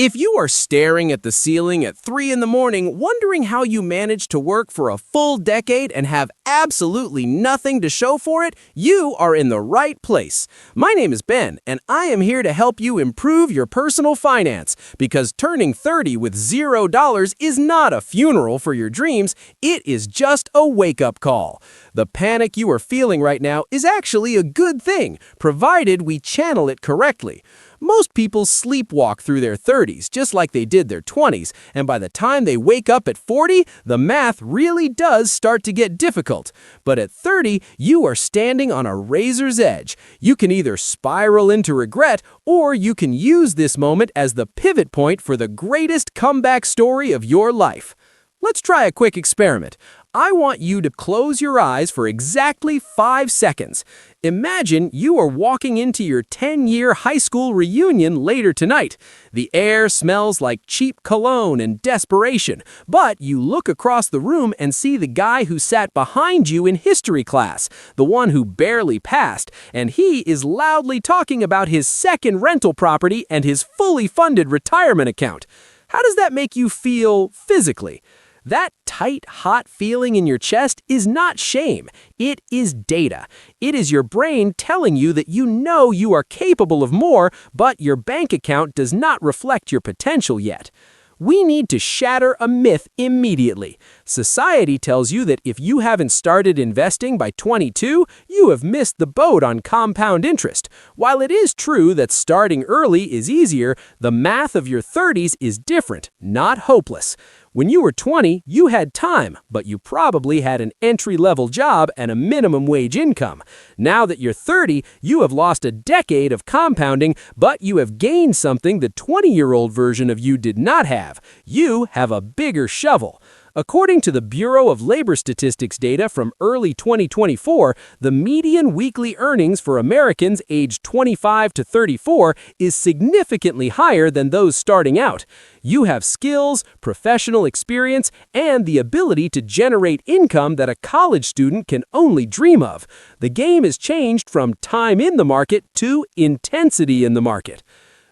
If you are staring at the ceiling at 3 in the morning, wondering how you managed to work for a full decade and have absolutely nothing to show for it, you are in the right place. My name is Ben, and I am here to help you improve your personal finance, because turning 30 with $0 is not a funeral for your dreams, it is just a wake-up call. The panic you are feeling right now is actually a good thing, provided we channel it correctly. Most people sleepwalk through their 30s just like they did their 20s, and by the time they wake up at 40, the math really does start to get difficult. But at 30, you are standing on a razor's edge. You can either spiral into regret, or you can use this moment as the pivot point for the greatest comeback story of your life. Let's try a quick experiment. I want you to close your eyes for exactly 5 seconds. Imagine you are walking into your 10-year high school reunion later tonight. The air smells like cheap cologne and desperation, but you look across the room and see the guy who sat behind you in history class, the one who barely passed, and he is loudly talking about his second rental property and his fully funded retirement account. How does that make you feel physically? That tight, hot feeling in your chest is not shame. It is data. It is your brain telling you that you know you are capable of more, but your bank account does not reflect your potential yet. We need to shatter a myth immediately. Society tells you that if you haven't started investing by 22, you have missed the boat on compound interest. While it is true that starting early is easier, the math of your 30s is different, not hopeless. When you were 20, you had time, but you probably had an entry-level job and a minimum wage income. Now that you're 30, you have lost a decade of compounding, but you have gained something the 20-year-old version of you did not have. You have a bigger shovel. According to the Bureau of Labor Statistics data from early 2024, the median weekly earnings for Americans aged 25 to 34 is significantly higher than those starting out. You have skills, professional experience, and the ability to generate income that a college student can only dream of. The game has changed from time in the market to intensity in the market.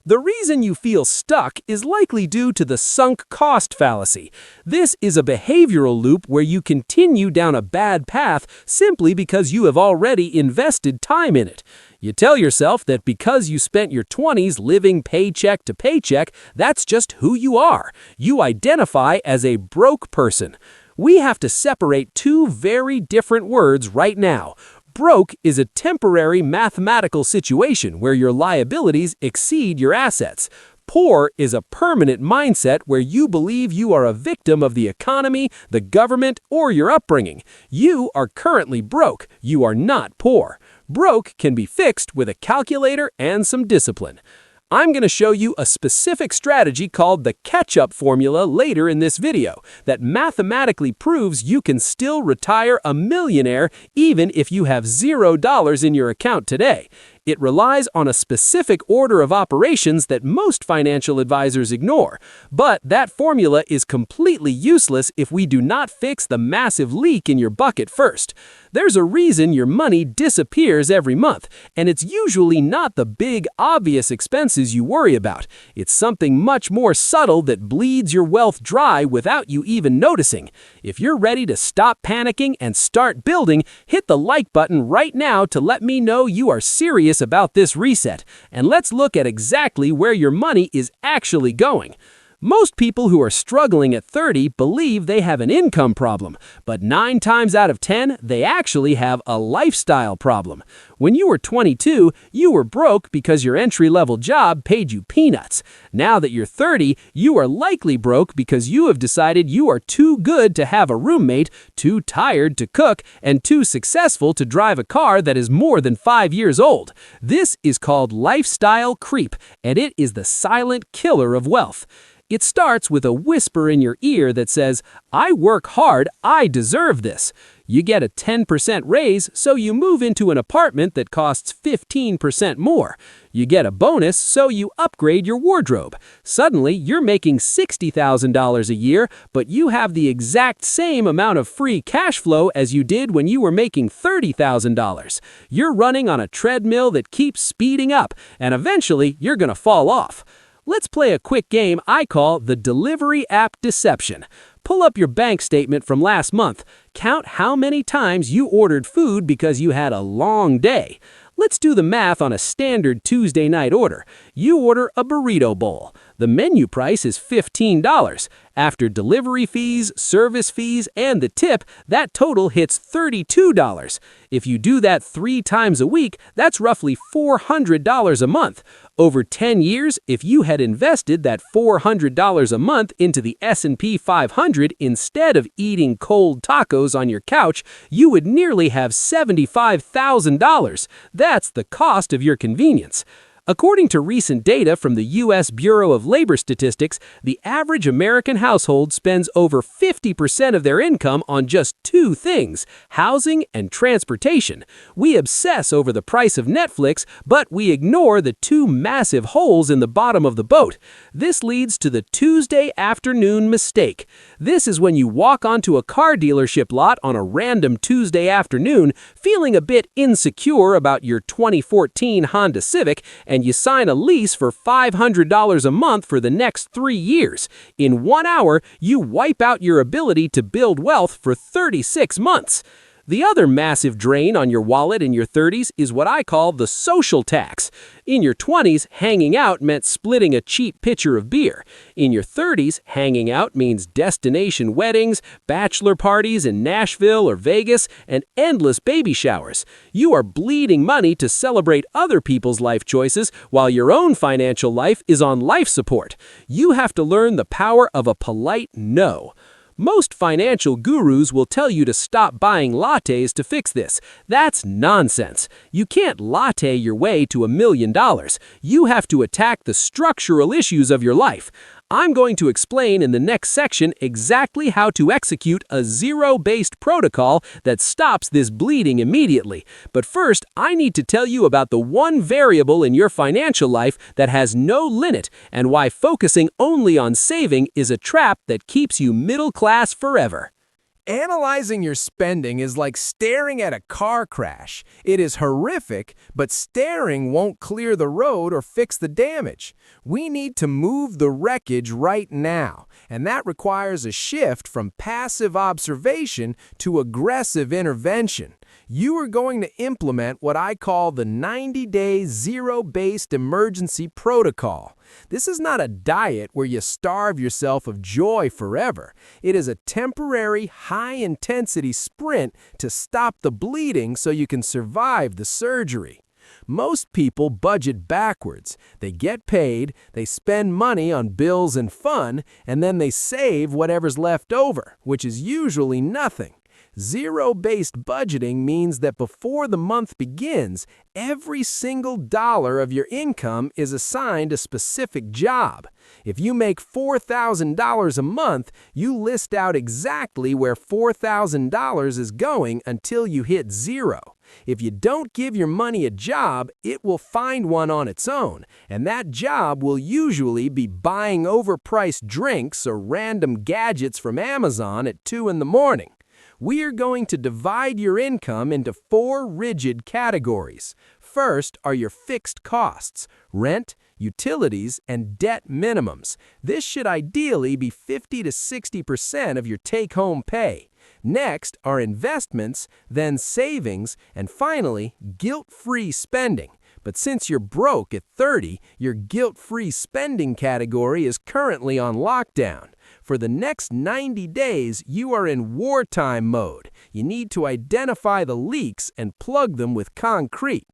The reason you feel stuck is likely due to the sunk cost fallacy. This is a behavioral loop where you continue down a bad path simply because you have already invested time in it. You tell yourself that because you spent your 20s living paycheck to paycheck, that's just who you are. You identify as a broke person. We have to separate two very different words right now. Broke is a temporary mathematical situation where your liabilities exceed your assets. Poor is a permanent mindset where you believe you are a victim of the economy, the government, or your upbringing. You are currently broke. You are not poor. Broke can be fixed with a calculator and some discipline. I'm going to show you a specific strategy called the catch-up formula later in this video that mathematically proves you can still retire a millionaire even if you have $0 in your account today. It relies on a specific order of operations that most financial advisors ignore. But that formula is completely useless if we do not fix the massive leak in your bucket first. There's a reason your money disappears every month, and it's usually not the big, obvious expenses you worry about. It's something much more subtle that bleeds your wealth dry without you even noticing. If you're ready to stop panicking and start building, hit the like button right now to let me know you are serious about this reset, and let's look at exactly where your money is actually going. Most people who are struggling at 30 believe they have an income problem, but 9 times out of 10, they actually have a lifestyle problem. When you were 22, you were broke because your entry-level job paid you peanuts. Now that you're 30, you are likely broke because you have decided you are too good to have a roommate, too tired to cook, and too successful to drive a car that is more than 5 years old. This is called lifestyle creep, and it is the silent killer of wealth. It starts with a whisper in your ear that says, "I work hard, I deserve this." You get a 10% raise, so you move into an apartment that costs 15% more. You get a bonus, so you upgrade your wardrobe. Suddenly, you're making $60,000 a year, but you have the exact same amount of free cash flow as you did when you were making $30,000. You're running on a treadmill that keeps speeding up, and eventually, you're going to fall off. Let's play a quick game I call the Delivery App Deception. Pull up your bank statement from last month. Count how many times you ordered food because you had a long day. Let's do the math on a standard Tuesday night order. You order a burrito bowl. The menu price is $15. After delivery fees, service fees, and the tip, that total hits $32. If you do that 3 times a week, that's roughly $400 a month. Over 10 years, if you had invested that $400 a month into the S&P 500 instead of eating cold tacos on your couch, you would nearly have $75,000. That's the cost of your convenience. According to recent data from the U.S. Bureau of Labor Statistics, the average American household spends over 50% of their income on just 2 things: housing and transportation. We obsess over the price of Netflix, but we ignore the 2 massive holes in the bottom of the boat. This leads to the Tuesday afternoon mistake. This is when you walk onto a car dealership lot on a random Tuesday afternoon, feeling a bit insecure about your 2014 Honda Civic, and you sign a lease for $500 a month for the next 3 years. In 1 hour, you wipe out your ability to build wealth for 36 months. The other massive drain on your wallet in your 30s is what I call the social tax. In your 20s, hanging out meant splitting a cheap pitcher of beer. In your 30s, hanging out means destination weddings, bachelor parties in Nashville or Vegas, and endless baby showers. You are bleeding money to celebrate other people's life choices while your own financial life is on life support. You have to learn the power of a polite no. Most financial gurus will tell you to stop buying lattes to fix this. That's nonsense. You can't latte your way to $1 million. You have to attack the structural issues of your life. I'm going to explain in the next section exactly how to execute a zero-based protocol that stops this bleeding immediately. But first, I need to tell you about the one variable in your financial life that has no limit and why focusing only on saving is a trap that keeps you middle class forever. Analyzing your spending is like staring at a car crash. It is horrific, but staring won't clear the road or fix the damage. We need to move the wreckage right now, and that requires a shift from passive observation to aggressive intervention. You are going to implement what I call the 90-day zero-based emergency protocol. This is not a diet where you starve yourself of joy forever. It is a temporary, high-intensity sprint to stop the bleeding so you can survive the surgery. Most people budget backwards. They get paid, they spend money on bills and fun, and then they save whatever's left over, which is usually nothing. Zero-based budgeting means that before the month begins, every single dollar of your income is assigned a specific job. If you make $4,000 a month, you list out exactly where $4,000 is going until you hit zero. If you don't give your money a job, it will find one on its own, and that job will usually be buying overpriced drinks or random gadgets from Amazon at 2 in the morning. We are going to divide your income into 4 rigid categories. First are your fixed costs: rent, utilities, and debt minimums. This should ideally be 50 to 60% of your take-home pay. Next are investments, then savings, and finally, guilt-free spending. But since you're broke at 30, your guilt-free spending category is currently on lockdown. For the next 90 days, you are in wartime mode. You need to identify the leaks and plug them with concrete.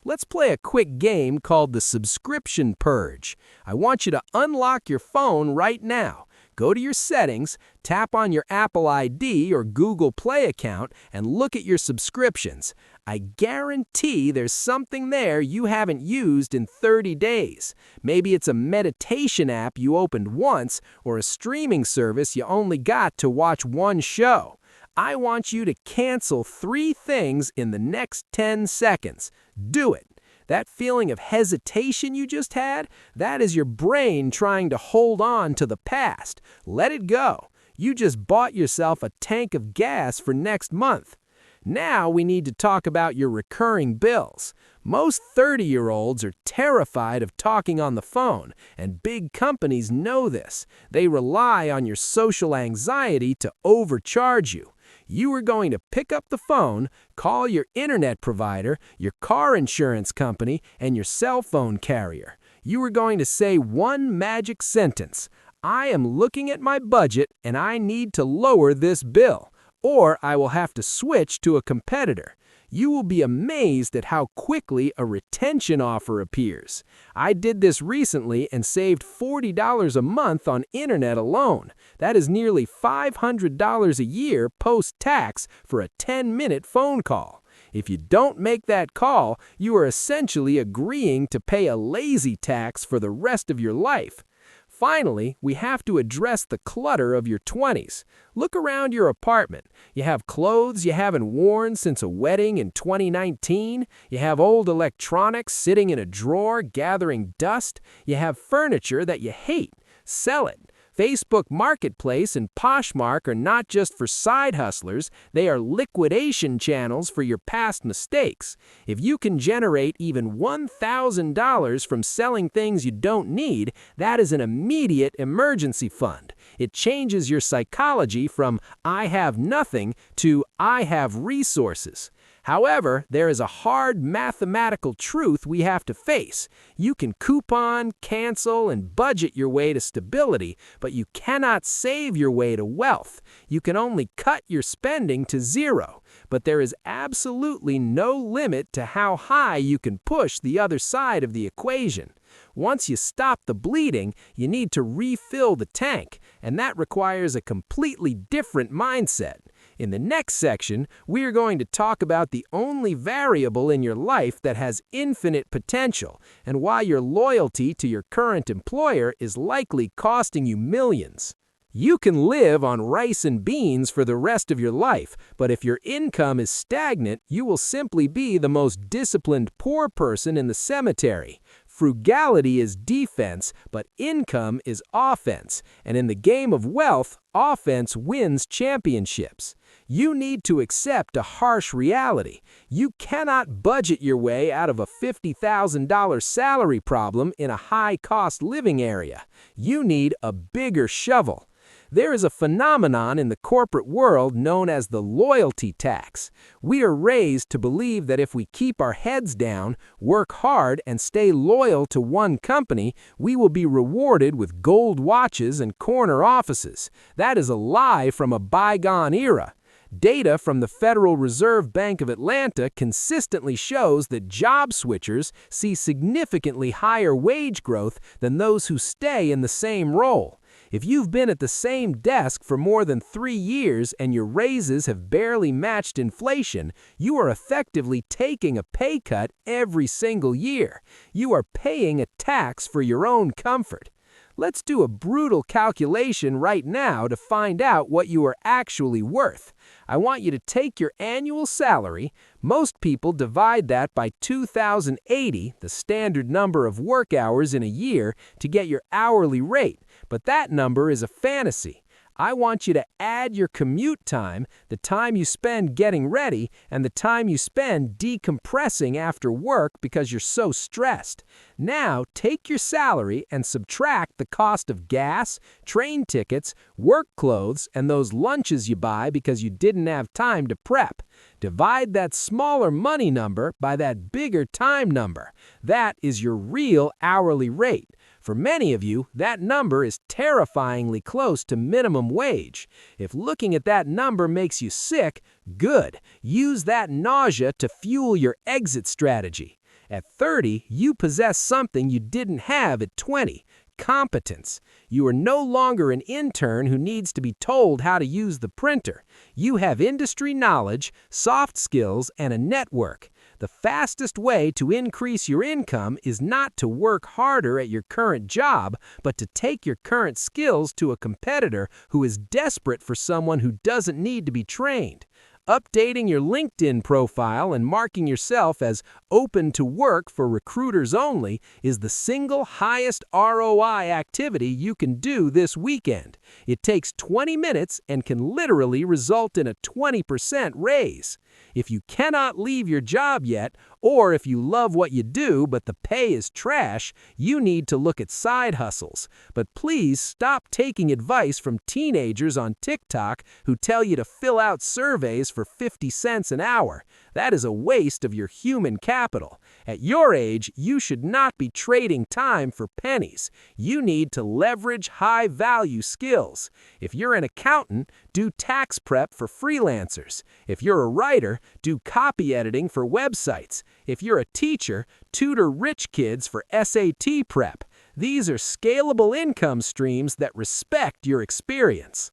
Let's play a quick game called the Subscription Purge. I want you to unlock your phone right now. Go to your settings, tap on your Apple ID or Google Play account, and look at your subscriptions. I guarantee there's something there you haven't used in 30 days. Maybe it's a meditation app you opened once, or a streaming service you only got to watch 1 show. I want you to cancel 3 things in the next 10 seconds. Do it. That feeling of hesitation you just had, that is your brain trying to hold on to the past. Let it go. You just bought yourself a tank of gas for next month. Now we need to talk about your recurring bills. Most 30-year-olds are terrified of talking on the phone, and big companies know this. They rely on your social anxiety to overcharge you. You are going to pick up the phone, call your internet provider, your car insurance company, and your cell phone carrier. You are going to say one magic sentence: "I am looking at my budget and I need to lower this bill, or I will have to switch to a competitor." You will be amazed at how quickly a retention offer appears. I did this recently and saved $40 a month on internet alone. That is nearly $500 a year post-tax for a 10-minute phone call. If you don't make that call, you are essentially agreeing to pay a lazy tax for the rest of your life. Finally, we have to address the clutter of your 20s. Look around your apartment. You have clothes you haven't worn since a wedding in 2019. You have old electronics sitting in a drawer gathering dust. You have furniture that you hate. Sell it. Facebook Marketplace and Poshmark are not just for side hustlers, they are liquidation channels for your past mistakes. If you can generate even $1,000 from selling things you don't need, that is an immediate emergency fund. It changes your psychology from "I have nothing" to "I have resources." However, there is a hard mathematical truth we have to face. You can coupon, cancel, and budget your way to stability, but you cannot save your way to wealth. You can only cut your spending to zero, but there is absolutely no limit to how high you can push the other side of the equation. Once you stop the bleeding, you need to refill the tank, and that requires a completely different mindset. In the next section, we are going to talk about the only variable in your life that has infinite potential and why your loyalty to your current employer is likely costing you millions. You can live on rice and beans for the rest of your life, but if your income is stagnant, you will simply be the most disciplined poor person in the cemetery. Frugality is defense, but income is offense, and in the game of wealth, offense wins championships. You need to accept a harsh reality. You cannot budget your way out of a $50,000 salary problem in a high-cost living area. You need a bigger shovel. There is a phenomenon in the corporate world known as the loyalty tax. We are raised to believe that if we keep our heads down, work hard, and stay loyal to one company, we will be rewarded with gold watches and corner offices. That is a lie from a bygone era. Data from the Federal Reserve Bank of Atlanta consistently shows that job switchers see significantly higher wage growth than those who stay in the same role. If you've been at the same desk for more than 3 years and your raises have barely matched inflation, you are effectively taking a pay cut every single year. You are paying a tax for your own comfort. Let's do a brutal calculation right now to find out what you are actually worth. I want you to take your annual salary. Most people divide that by 2,080, the standard number of work hours in a year, to get your hourly rate, but that number is a fantasy. I want you to add your commute time, the time you spend getting ready, and the time you spend decompressing after work because you're so stressed. Now, take your salary and subtract the cost of gas, train tickets, work clothes, and those lunches you buy because you didn't have time to prep. Divide that smaller money number by that bigger time number. That is your real hourly rate. For many of you, that number is terrifyingly close to minimum wage. If looking at that number makes you sick, good. Use that nausea to fuel your exit strategy. At 30, you possess something you didn't have at 20. Competence. You are no longer an intern who needs to be told how to use the printer. You have industry knowledge, soft skills, and a network. The fastest way to increase your income is not to work harder at your current job, but to take your current skills to a competitor who is desperate for someone who doesn't need to be trained. Updating your LinkedIn profile and marking yourself as open to work for recruiters only is the single highest ROI activity you can do this weekend. It takes 20 minutes and can literally result in a 20% raise. If you cannot leave your job yet, Or if you love what you do but the pay is trash, you need to look at side hustles. But please stop taking advice from teenagers on TikTok who tell you to fill out surveys for 50 cents an hour. That is a waste of your human capital. At your age, you should not be trading time for pennies. You need to leverage high-value skills. If you're an accountant, do tax prep for freelancers. If you're a writer, do copy editing for websites. If you're a teacher, tutor rich kids for SAT prep. These are scalable income streams that respect your experience.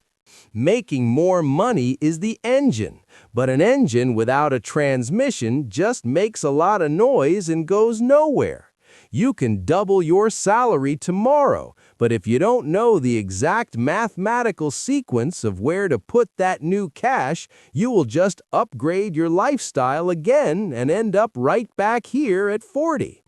Making more money is the engine, but an engine without a transmission just makes a lot of noise and goes nowhere. You can double your salary tomorrow, but if you don't know the exact mathematical sequence of where to put that new cash, you will just upgrade your lifestyle again and end up right back here at 40.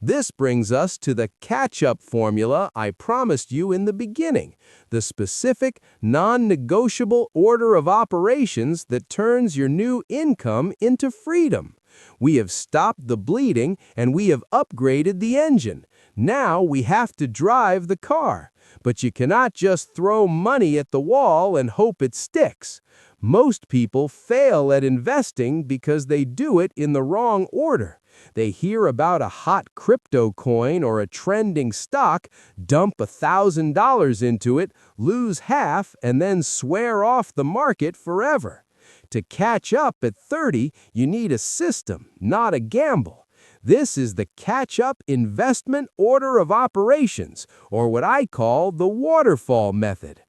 This brings us to the catch-up formula I promised you in the beginning, the specific, non-negotiable order of operations that turns your new income into freedom. We have stopped the bleeding and we have upgraded the engine. Now we have to drive the car. But you cannot just throw money at the wall and hope it sticks. Most people fail at investing because they do it in the wrong order. They hear about a hot crypto coin or a trending stock, dump $1,000 into it, lose half, and then swear off the market forever. To catch up at 30, you need a system, not a gamble. This is the catch-up investment order of operations, or what I call the waterfall method.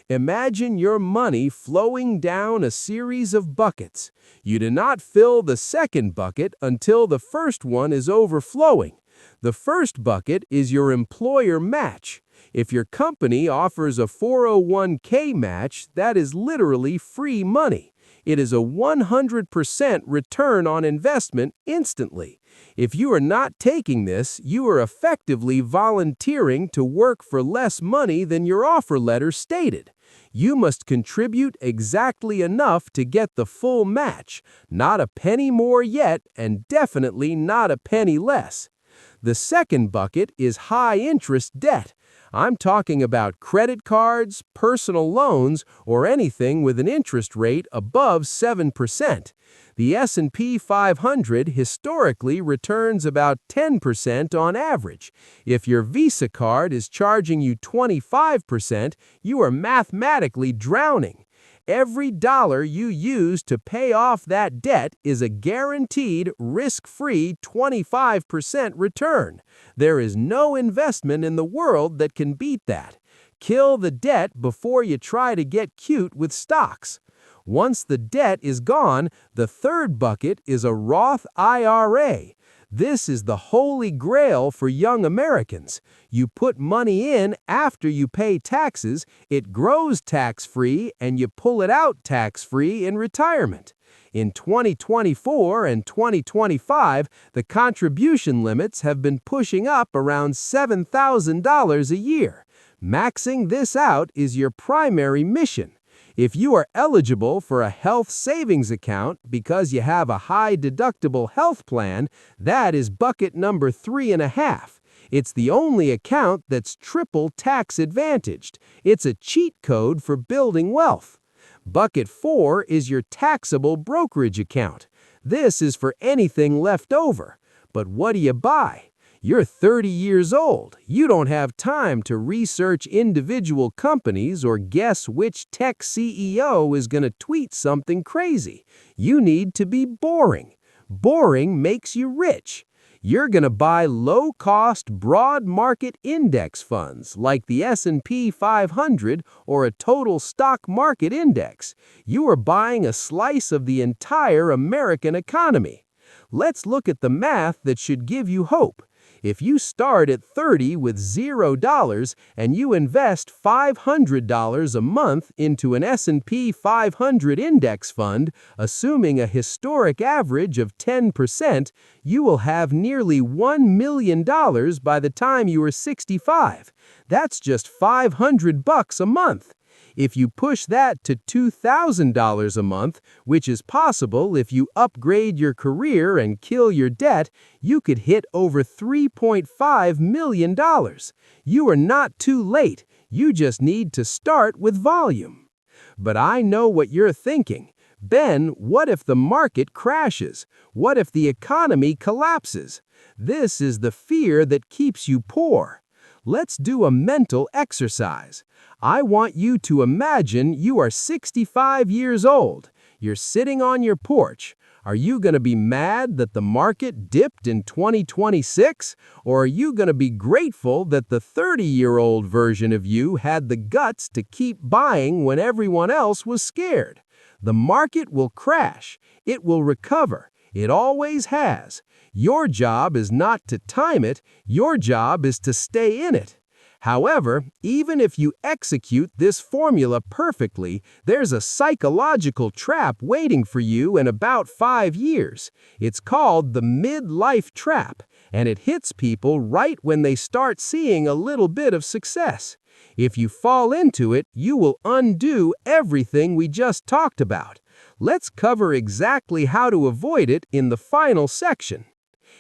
Imagine your money flowing down a series of buckets. You do not fill the second bucket until the first one is overflowing. The first bucket is your employer match. If your company offers a 401k match, that is literally free money. It is a 100% return on investment instantly. If you are not taking this, you are effectively volunteering to work for less money than your offer letter stated. You must contribute exactly enough to get the full match, not a penny more yet, and definitely not a penny less. The second bucket is high-interest debt. I'm talking about credit cards, personal loans, or anything with an interest rate above 7%. The S&P 500 historically returns about 10% on average. If your Visa card is charging you 25%, you are mathematically drowning. Every dollar you use to pay off that debt is a guaranteed, risk-free 25% return. There is no investment in the world that can beat that. Kill the debt before you try to get cute with stocks. Once the debt is gone, the third bucket is a Roth IRA. This is the holy grail for young Americans. You put money in after you pay taxes, it grows tax-free, and you pull it out tax-free in retirement. In 2024 and 2025, the contribution limits have been pushing up around $7,000 a year. Maxing this out is your primary mission. If you are eligible for a health savings account because you have a high-deductible health plan, that is bucket number 3.5. It's the only account that's triple tax-advantaged. It's a cheat code for building wealth. Bucket 4 is your taxable brokerage account. This is for anything left over. But what do you buy? You're 30 years old. You don't have time to research individual companies or guess which tech CEO is going to tweet something crazy. You need to be boring. Boring makes you rich. You're going to buy low-cost, broad market index funds like the S&P 500 or a total stock market index. You are buying a slice of the entire American economy. Let's look at the math that should give you hope. If you start at 30 with $0 and you invest $500 a month into an S&P 500 index fund, assuming a historic average of 10%, you will have nearly $1 million by the time you are 65. That's just $500 a month. If you push that to $2,000 a month, which is possible if you upgrade your career and kill your debt, you could hit over $3.5 million. You are not too late. You just need to start with volume. But I know what you're thinking. Ben, what if the market crashes? What if the economy collapses? This is the fear that keeps you poor. Let's do a mental exercise. I want you to imagine you are 65 years old. You're sitting on your porch. Are you going to be mad that the market dipped in 2026? Or are you going to be grateful that the 30-year-old version of you had the guts to keep buying when everyone else was scared? The market will crash. It will recover. It always has. Your job is not to time it. Your job is to stay in it. However, even if you execute this formula perfectly, there's a psychological trap waiting for you in about 5 years. It's called the midlife trap, and it hits people right when they start seeing a little bit of success. If you fall into it, you will undo everything we just talked about. Let's cover exactly how to avoid it in the final section.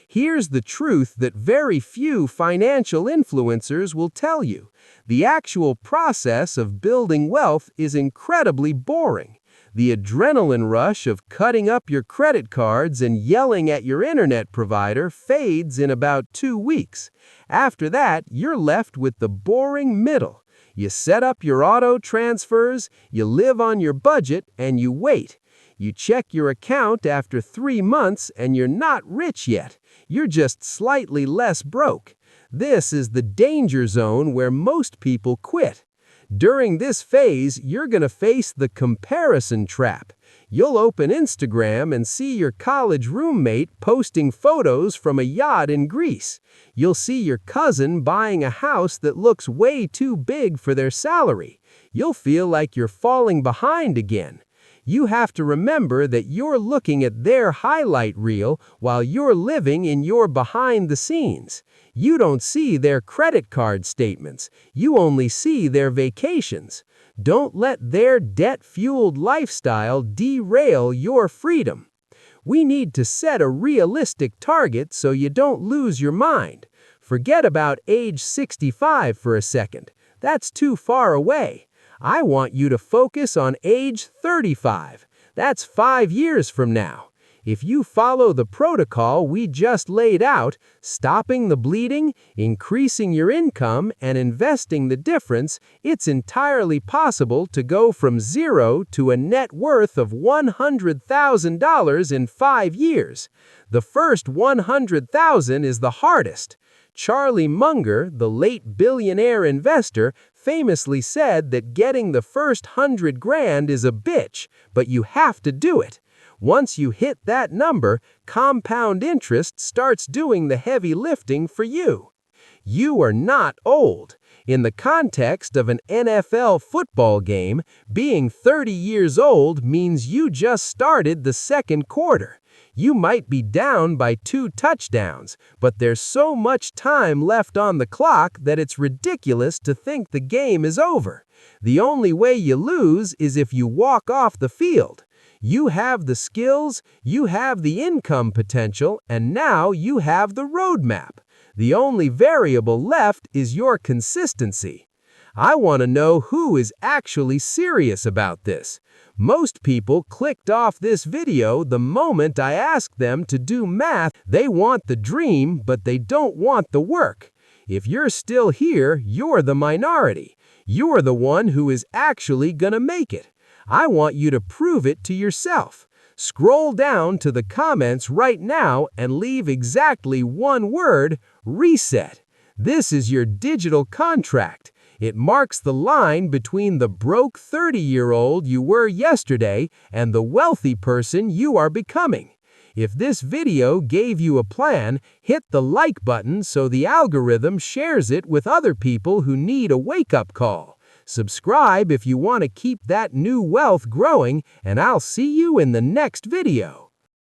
Here's the truth that very few financial influencers will tell you. The actual process of building wealth is incredibly boring. The adrenaline rush of cutting up your credit cards and yelling at your internet provider fades in about 2 weeks. After that, you're left with the boring middle. You set up your auto transfers, you live on your budget, and you wait. You check your account after 3 months and you're not rich yet. You're just slightly less broke. This is the danger zone where most people quit. During this phase, you're going to face the comparison trap. You'll open Instagram and see your college roommate posting photos from a yacht in Greece. You'll see your cousin buying a house that looks way too big for their salary. You'll feel like you're falling behind again. You have to remember that you're looking at their highlight reel while you're living in your behind the scenes. You don't see their credit card statements. You only see their vacations. Don't let their debt-fueled lifestyle derail your freedom. We need to set a realistic target so you don't lose your mind. Forget about age 65 for a second. That's too far away. I want you to focus on age 35. That's 5 years from now. If you follow the protocol we just laid out, stopping the bleeding, increasing your income, and investing the difference, it's entirely possible to go from zero to a net worth of $100,000 in 5 years. The first $100,000 is the hardest. Charlie Munger, the late billionaire investor, famously said that getting the first $100,000 is a bitch, but you have to do it. Once you hit that number, compound interest starts doing the heavy lifting for you. You are not old. In the context of an NFL football game, being 30 years old means you just started the second quarter. You might be down by 2 touchdowns, but there's so much time left on the clock that it's ridiculous to think the game is over. The only way you lose is if you walk off the field. You have the skills, you have the income potential, and now you have the roadmap. The only variable left is your consistency. I want to know who is actually serious about this. Most people clicked off this video the moment I asked them to do math. They want the dream, but they don't want the work. If you're still here, you're the minority. You're the one who is actually gonna make it. I want you to prove it to yourself. Scroll down to the comments right now and leave exactly one word: reset. This is your digital contract. It marks the line between the broke 30-year-old you were yesterday and the wealthy person you are becoming. If this video gave you a plan, hit the like button so the algorithm shares it with other people who need a wake-up call. Subscribe if you want to keep that new wealth growing, and I'll see you in the next video.